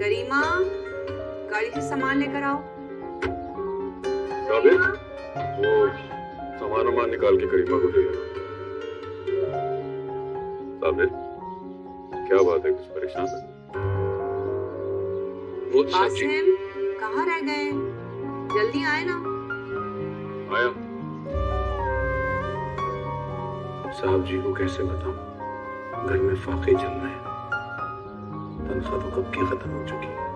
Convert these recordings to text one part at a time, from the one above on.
करीमा, गाड़ी से सामान लेकर आओ। साबिर, वो सामान निकाल के करीमा को दे देना। साबिर, क्या बात है, कुछ परेशान है? वो आसिम, कहाँ रह गए? जल्दी आए ना। आया। साहब जी को कैसे बताऊं, घर में फाके चल रहे हैं, तनख्वाह तो कब की खत्म हो चुकी है।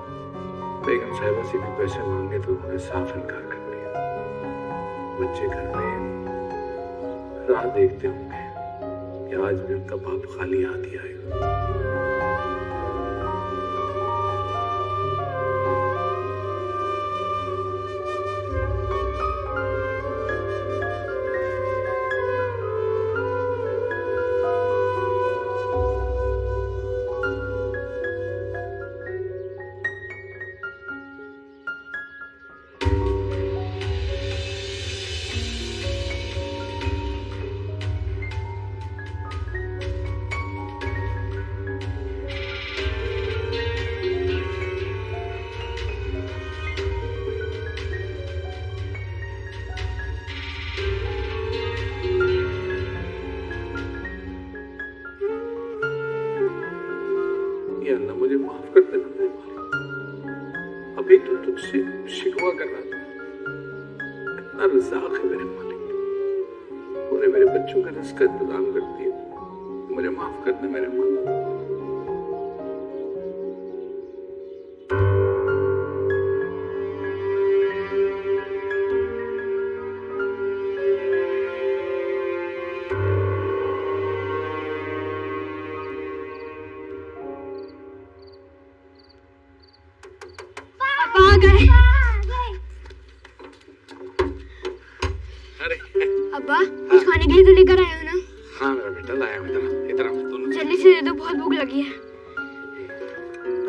बेगम साहिबा से भी पैसे मांगे तो उन्होंने साफ इनकार कर दिया। बच्चे घर में राह देखते होंगे कि आज भी उनका बाप खाली हाथ ही आएगा। अल्लाह मुझे माफ कर देना मेरे मालिक। अभी तो तुझसे शिकवा कर रहा था, कितना रज़ाक है मेरे मालिक, तूने मेरे बच्चों का रिज़्क़ इंतजाम कर दिया। मुझे माफ कर दे मेरे मालिक। अब्बा, कुछ खाने के लिए तो लेकर आए हो ना? हाँ मेरा बेटा लाया हूँ, इधर आओ दोनों। जल्दी से दे दो, बहुत भूख लगी है।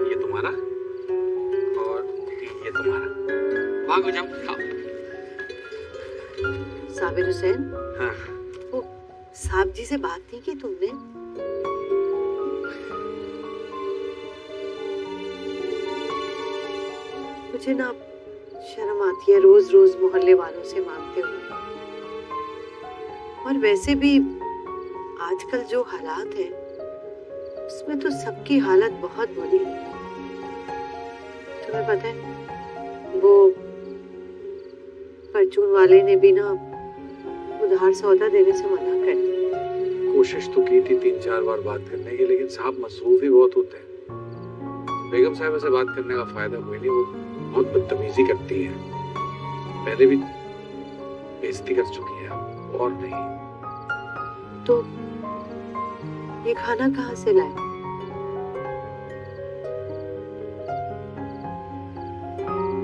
ये तुम्हारा और ये तुम्हारा, भागो जाओ खाओ। साबिर हुसैन, हाँ वो साहब जी से बात नहीं की तुमने? मुझे ना शर्म आती है रोज रोज मोहल्ले वालों से मांगते हुए। और वैसे भी आजकल जो हालात है उसमें तो सबकी हालत बहुत बुरी है। तुम्हें पता है वो परचून वाले ने भी ना उधार सौदा देने से मना कर दिया। कोशिश तो की थी 3-4 बार बात करने की, लेकिन साहब मसरूफ ही बहुत होते हैं। बेगम साहिबा से बात करने का फायदा कोई नहीं, वो बहुत बदतमीजी करती है। पहले भी बेइज्जती कर चुकी है, और नहीं। तो ये खाना कहाँ से लाए?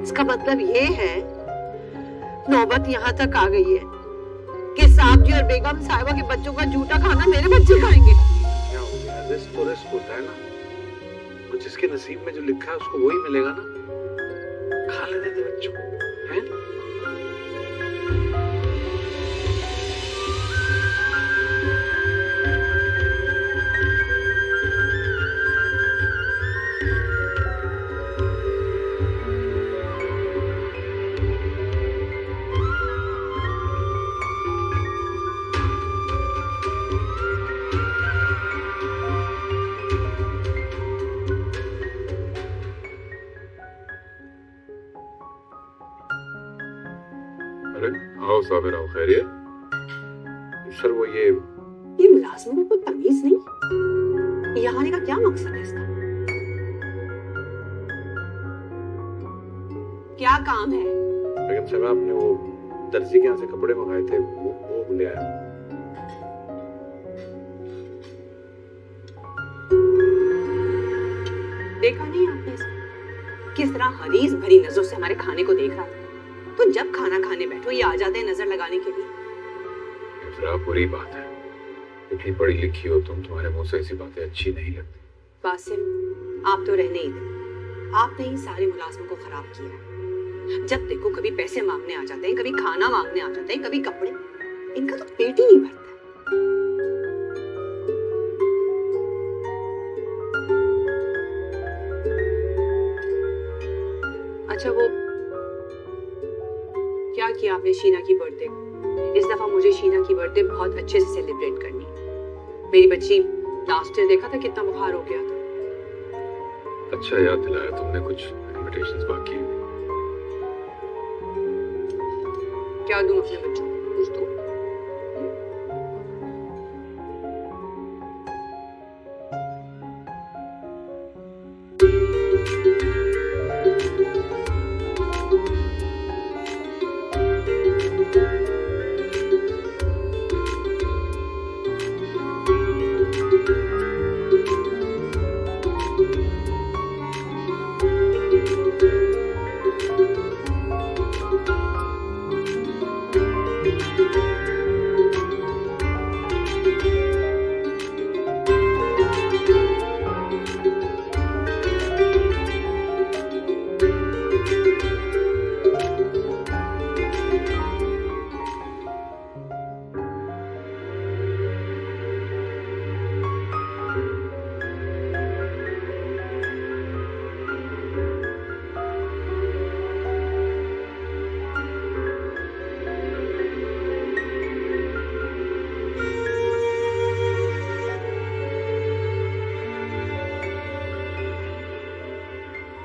इसका मतलब ये है नौबत यहाँ तक आ गई है कि साहब जी और बेगम साहिबा के बच्चों का झूठा खाना मेरे बच्चे खाएंगे। क्या हो गया? रिस्क तो रिस्क होता है ना, और जिसके नसीब में जो लिखा है उसको वही मिलेगा ना। खा लेने दे बच्चों को, हैं? आओ साबिर, आओ। खैरियत? सर वो ये मुलाजिमों को कोई तमीज नहीं? यहाँ आने का क्या मकसद है इसका? क्या काम है? बेगम साहब, आपने वो दर्जी के यहाँ से कपड़े मंगाए थे, वो ले आया। देखा नहीं आपने इसको? किस तरह हरीस भरी नजरों से हमारे खाने को देख रहा था। तो जब खाना खाने बैठो ये आ जाते हैं नजर लगाने के लिए। जरा बुरी बात है, इतनी पढ़ी लिखी हो तुम, तुम्हारे मुंह से ऐसी बातें अच्छी नहीं लगती। बासिम, आप तो रहने ही दे। आपने ही सारे मुलाजमों को खराब किया है। जब देखो कभी पैसे मांगने आ जाते हैं, कभी खाना मांगने आ जाते हैं, कभी कपड़े। इनका तो पेट ही नहीं भरता। अच्छा वो क्या किया आपने शीना की बर्थडे? इस दफा मुझे शीना की बर्थडे बहुत अच्छे से सेलिब्रेट करनी है। मेरी बच्ची लास्ट ईयर देखा था कितना बुखार हो गया था। अच्छा याद दिलाया तुमने, कुछ इनविटेशंस बाकी हैं। क्या दूं अपने बच्चों को? कुछ दूं?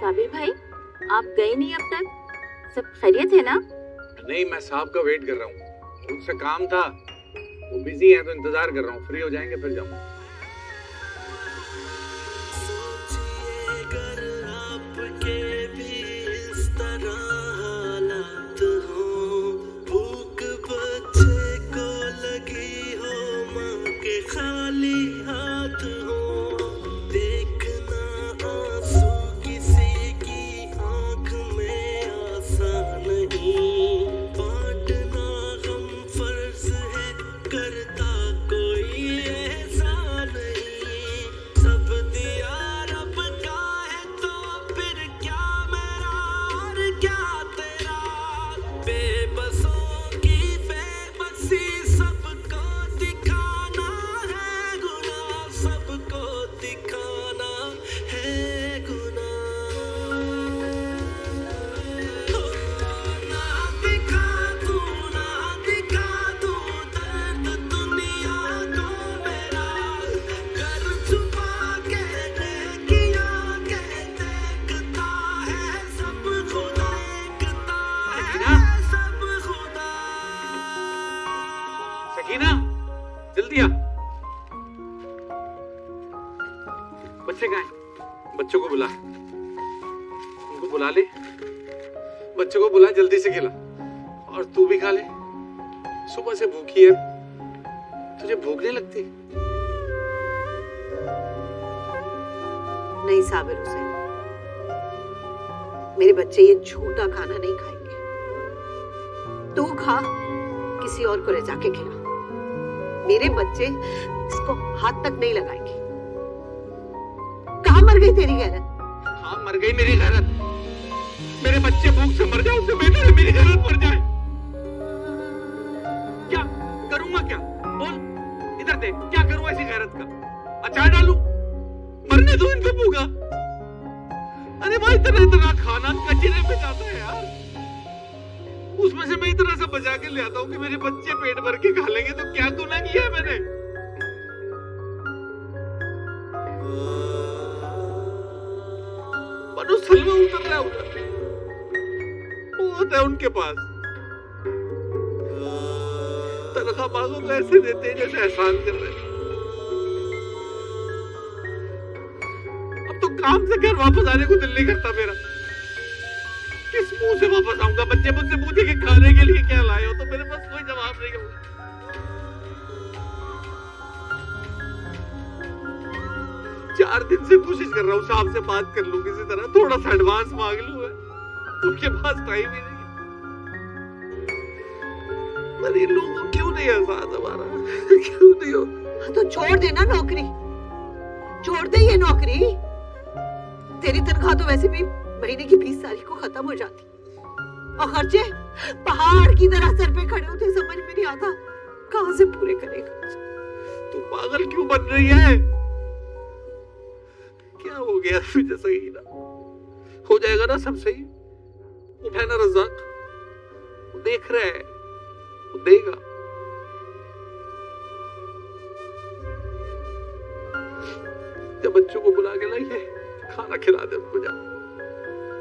साबिर भाई, आप गए नहीं अब तक? सब खैरियत है ना? नहीं, मैं साहब का वेट कर रहा हूँ। मुझसे काम था, वो बिजी है तो इंतजार कर रहा हूँ। फ्री हो जाएंगे फिर जाऊँगा। सकीना, जल्दी आ। बच्चे कहाँ हैं? बच्चों को बुला, उनको बुला ले। बच्चों को बुला, जल्दी से खिला। और तू भी खा ले, सुबह से भूखी है। तुझे भूख नहीं लगती? नहीं साबिर हुसैन, मेरे बच्चे ये झूठा खाना नहीं खाएंगे। तू खा, किसी और को ले जाके खिला। मेरे बच्चे इसको हाथ तक नहीं लगाएंगे। कहाँ मर गई तेरी गैरत? हाँ, मर गई मेरी गैरत। मेरे बच्चे भूख से मर जाए उससे बेहतर है मेरी गैरत मर जाए। क्या करूंगा? क्या बोल, इधर देख, क्या करूं ऐसी गैरत का? अचार डालूं? मरने दो इनको भूखा। अरे भाई, इतना इतना खाना कचरे में जाता है यार। उसमें से मैं इतना सा बचा के ले आता हूँ कि मेरे बच्चे पेट भर के खा लेंगे। तो क्या गुनाह किया है मैंने? मनुस्थल में उतर रहा है उधर, बहुत है उनके पास। तनख्वाह मांगो तो ऐसे देते हैं जैसे एहसान कर रहे हैं। अब तो काम से घर वापस आने को दिल नहीं करता मेरा। किस मुंह से वापस आऊंगा? बच्चे मुझसे पूछे कि खाने के लिए क्या लाए हो, तो मेरे पास कोई जवाब नहीं होगा। 4 दिन से कोशिश कर रहा हूँ साहब से बात कर लूं किसी तरह, थोड़ा सा एडवांस मांग लूं। उनके पास टाइम ही नहीं है। पर इन लोगों को क्यों नहीं एहसास हमारा? क्यों नहीं हो? तो छोड़ देना नौकरी, छोड़ दे ये नौकरी। तेरी तनख्वाह तो वैसे भी महीने की 20 तारीख को खत्म हो जाती, और खर्चे पहाड़ की तरह सर पे खड़े होते। समझ में नहीं आता कहां से पूरे करेगा। तू पागल क्यों बन रही है? क्या हो गया तुझे? सही ना हो जाएगा ना सब सही? उठा ना रज़ाक, वो देख रहा है, वो देगा। जब बच्चों को बुला के लाइए, खाना खिला दे उनको, जा।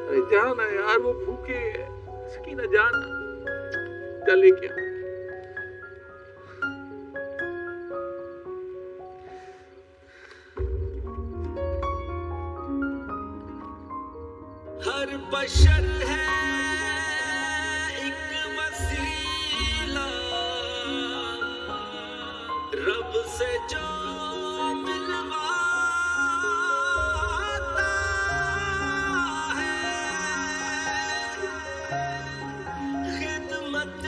अरे जाना यार, वो भूखे है। सकीना जाना, जा लेके आ। हर बशर है एक वसीला, रब से जो मिलवाता है, खिदमत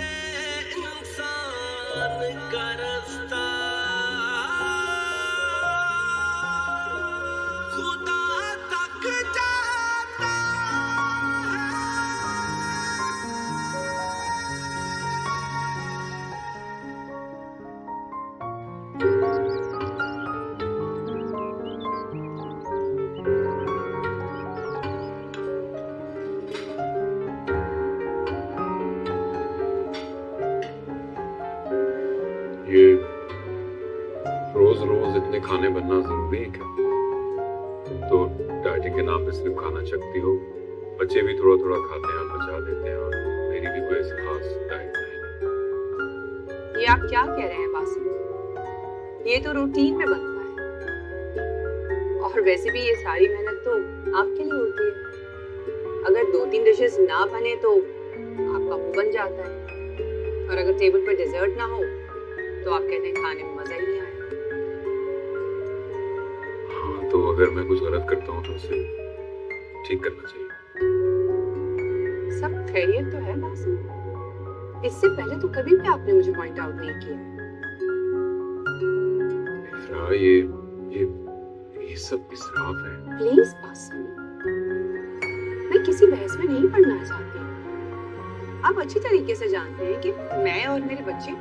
इंसान का रास्ता खुदा तक जाता ये रोज रोज इतने खाने बनना जरूरी है क्या? तुम तो डाइटिंग के नाम पे सिर्फ खाना चखती हो, बच्चे भी थोड़ा थोड़ा खाते हैं और बचा देते हैं, और मेरी भी कोई ऐसी खास डाइट नहीं। ये आप क्या कह रहे हैं बासिम? ये तो रूटीन में बनता है, और वैसे भी ये सारी मेहनत तो आपके लिए होती है। अगर 2-3 डिशेस ना बने तो आपका मुंह बन जाता है, और अगर टेबल पर डेजर्ट ना हो तो आप कहते हैं खाने में मजा ही नहीं आया। हाँ, तो अगर मैं कुछ गलत करता हूँ तो उसे ठीक करना चाहिए। सब खैरियत तो है बासिम? इससे पहले तो कभी भी आपने मुझे पॉइंट आउट नहीं किया। इफ्रा, ये सब इसराफ है। प्लीज बासिम, मैं किसी बहस में नहीं पढ़ना चाहती। आप अच्छी तरीके से जानते हैं कि मैं और मेरे बच्चे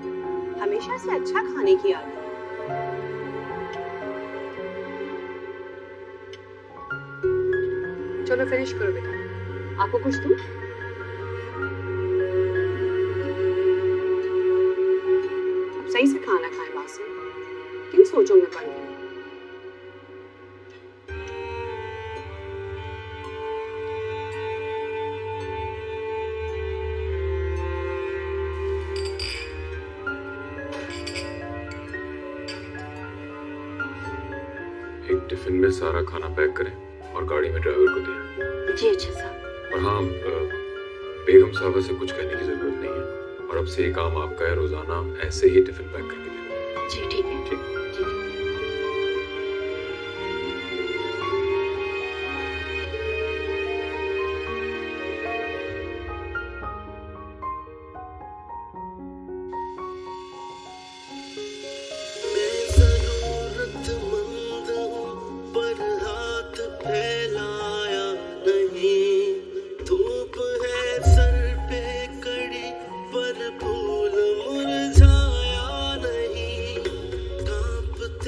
हमेशा से अच्छा खाने की आदत है। चलो फिनिश करो बेटा, आपको कुछ दूं? अब सही से खाना खाएं बासिम, किन सोचों में पड़ गए? एक टिफिन में सारा खाना पैक करें और गाड़ी में ड्राइवर को दें। जी अच्छा साहब। और हाँ, बेगम साहबा से कुछ कहने की जरूरत नहीं है, और अब से ये काम आपका है, रोजाना ऐसे ही टिफिन पैक करके देना। जी ठीक है। ठीक। मैं जरूरतमंद हूँ पर हाथ फैलाया नहीं, धूप है सर पे कड़ी पर फूल मुरझाया नहीं, कांपता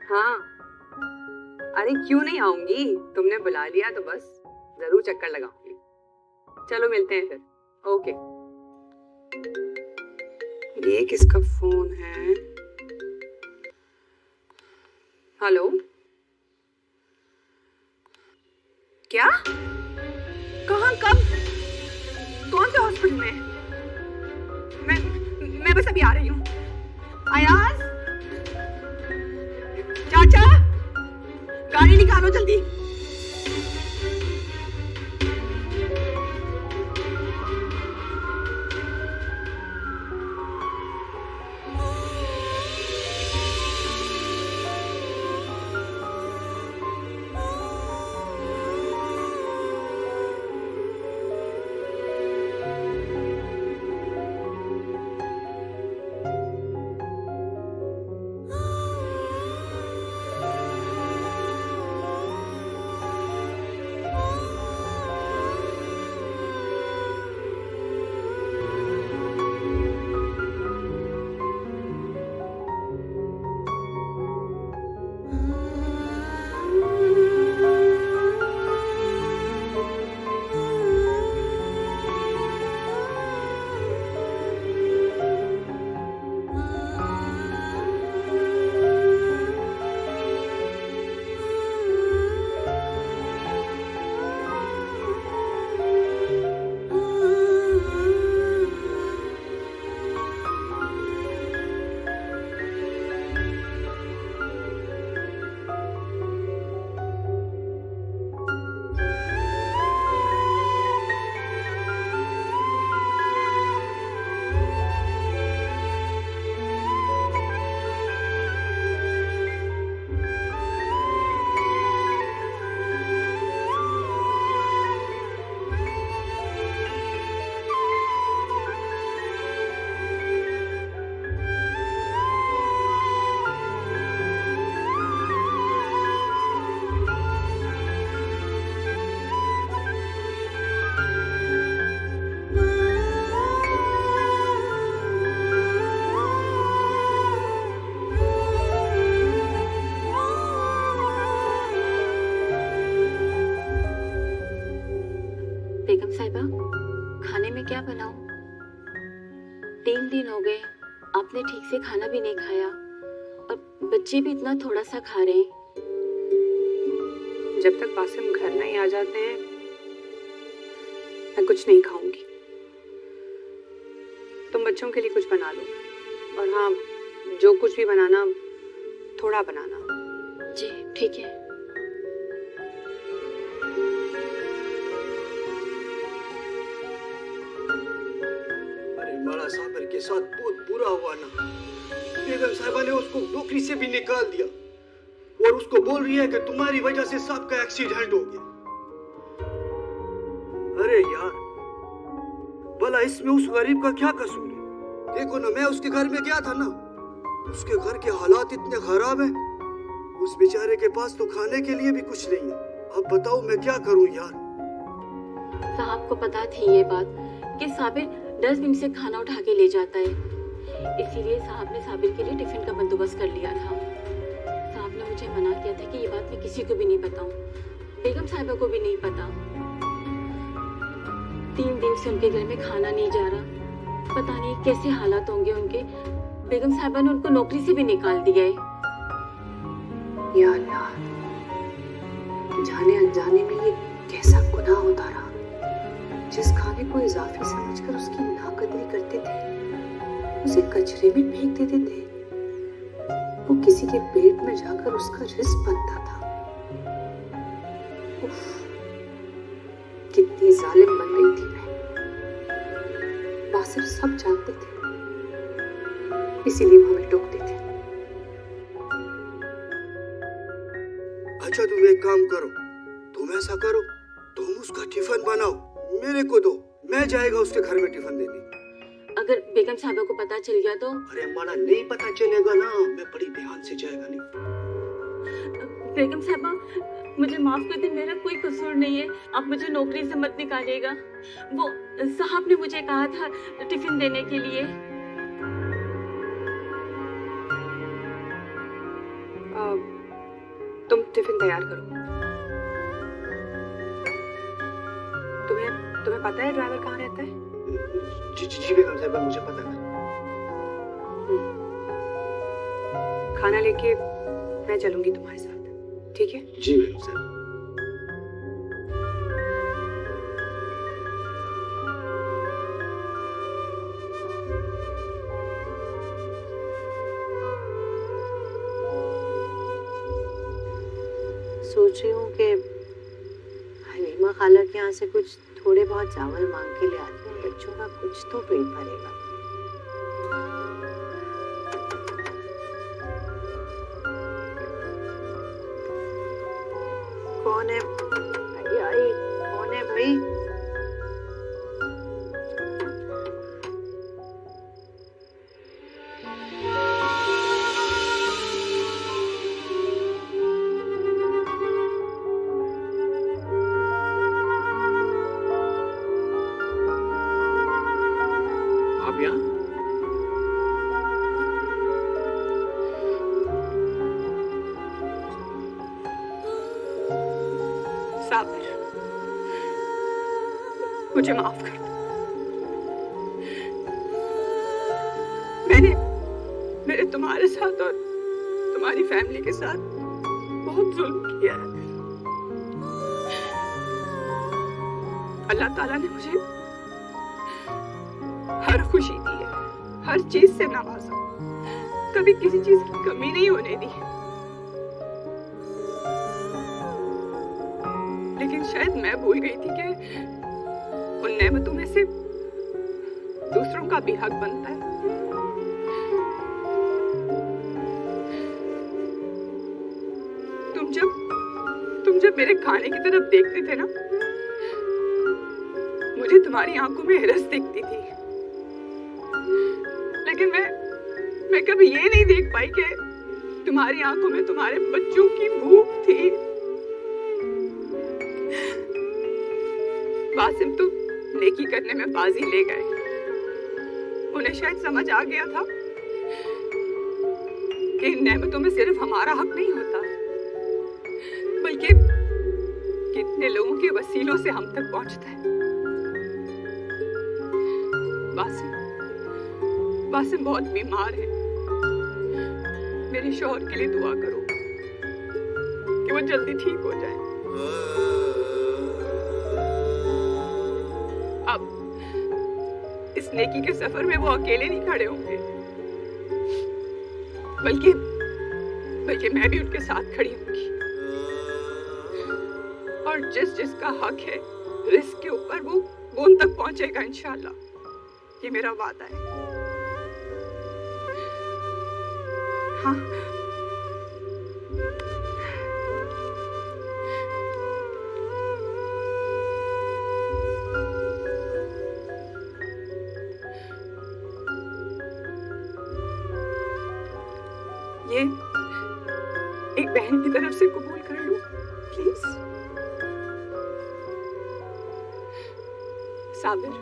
हाँ, अरे क्यों नहीं आऊंगी, तुमने बुला लिया तो बस जरूर चक्कर लगाऊंगी। चलो मिलते हैं फिर। ओके। ये किसका फोन है? हेलो, क्या? कहाँ, कब, कौन से हॉस्पिटल में? मैं बस अभी आ रही हूँ। अयाज, चाचा, गाड़ी निकालो जल्दी। बेगम साहिबा, खाने में क्या बनाऊं? 3 दिन हो गए आपने ठीक से खाना भी नहीं खाया और बच्चे भी इतना थोड़ा सा खा रहे हैं। जब तक बासिम घर नहीं आ जाते हैं मैं कुछ नहीं खाऊंगी। तुम बच्चों के लिए कुछ बना लो, और हाँ, जो कुछ भी बनाना थोड़ा बनाना। जी ठीक है। बड़ा साबिर के साथ बहुत बुरा हुआ ना। बेगम साहिबा ने उसको नौकरी से भी निकाल दिया और उसको बोल रही है कि तुम्हारी वजह से साहब का एक्सीडेंट हो गया। अरे यार, भला इसमें उस गरीब का क्या कसूर है? देखो ना, मैं उसके घर में गया था ना, उसके घर के हालात इतने खराब हैं, उस बेचारे के पास तो खाने के लिए भी कुछ नहीं है। अब बताओ मैं क्या करूं यार। साहब को पता थी ये बात कि साबिर डस्टबिन से खाना उठा के ले जाता है, इसीलिए साहब ने साबिर के लिए टिफिन का बंदोबस्त कर लिया था। साहब ने मुझे मना किया था कि ये बात मैं किसी को भी नहीं बताऊं, बेगम साहिबा को भी नहीं पता। 3 दिन से उनके घर में खाना नहीं जा रहा, पता नहीं कैसे हालात होंगे उनके। बेगम साहिबा ने उनको नौकरी से भी निकाल दिया है। या अल्लाह, जाने अनजाने में ये कैसा गुनाह होता रहा। जिस खाने को इजाफी समझकर उसकी नाकदरी करते थे, उसे कचरे में फेंक देते थे, वो किसी के पेट में जाकर उसका रिस्क बनता था। उफ, कितनी जालिम बन गई थी मैं। बासिफ सब जानते थे, इसीलिए वो हमें टोकते थे। अच्छा तुम एक काम करो, तुम ऐसा करो, तुम उसका टिफिन बनाओ, मेरे को दो, मैं जाएगा उसके घर में टिफिन देने। अगर बेगम साहिबा को पता चल गया तो? अरे माना नहीं पता चलेगा ना, मैं बड़ी ध्यान से जाएगा नहीं। बेगम साहिबा मुझे माफ कर दे, मेरा कोई कसूर नहीं है, आप मुझे नौकरी से मत निकालिएगा। वो साहब ने मुझे कहा था टिफिन देने के लिए। टिफिन तैयार करो। तुम्हें पता है ड्राइवर कहाँ रहता है? जी बेगम साहिबा, मुझे पता है। खाना लेके मैं चलूंगी तुम्हारे साथ, ठीक है? जी बेगम साहिबा। सोच रही हूँ कि हलीमा खाला के यहाँ से कुछ थोड़े बहुत चावल मांग के ले आती हूँ, बच्चों का कुछ तो पेट भरेगा। कौन है? आई कौन है भाई? आप यहाँ? साबिर, मुझे माफ कर दो। मैंने तुम्हारे साथ और तुम्हारी फैमिली के साथ बहुत जुल्म किया है। अल्लाह ताला ने मुझे हर खुशी दी है, हर चीज से नवाजा, कभी किसी चीज की कमी नहीं होने दी। लेकिन शायद मैं भूल गई थी कि उन नेमतों में से दूसरों का भी हक बनता है। तुम जब मेरे खाने की तरफ देखते थे ना, मुझे तुम्हारी आंखों में हिरस दिखती थी। लेकिन मैं कभी ये नहीं देख पाई कि तुम्हारी आंखों में तुम्हारे बच्चों की भूख थी। वासिम तो नेकी करने में बाजी ले गए। उन्हें शायद समझ आ गया था कि इन नेमतों में सिर्फ हमारा हक नहीं होता, बल्कि कितने लोगों के वसीलों से हम तक पहुंचता है। वासिम बहुत बीमार है। मेरे शौहर के लिए दुआ करो कि वो जल्दी ठीक हो जाए। अब इस नेकी के सफर में वो अकेले नहीं खड़े होंगे, बल्कि मैं भी उनके साथ खड़ी होंगी। और जिसका हक है रिस्क के ऊपर, वो उन तक पहुंचेगा इंशाल्लाह। ये मेरा वादा है। हाँ, ये एक बहन की तरफ से कबूल कर लो प्लीज। साबिर,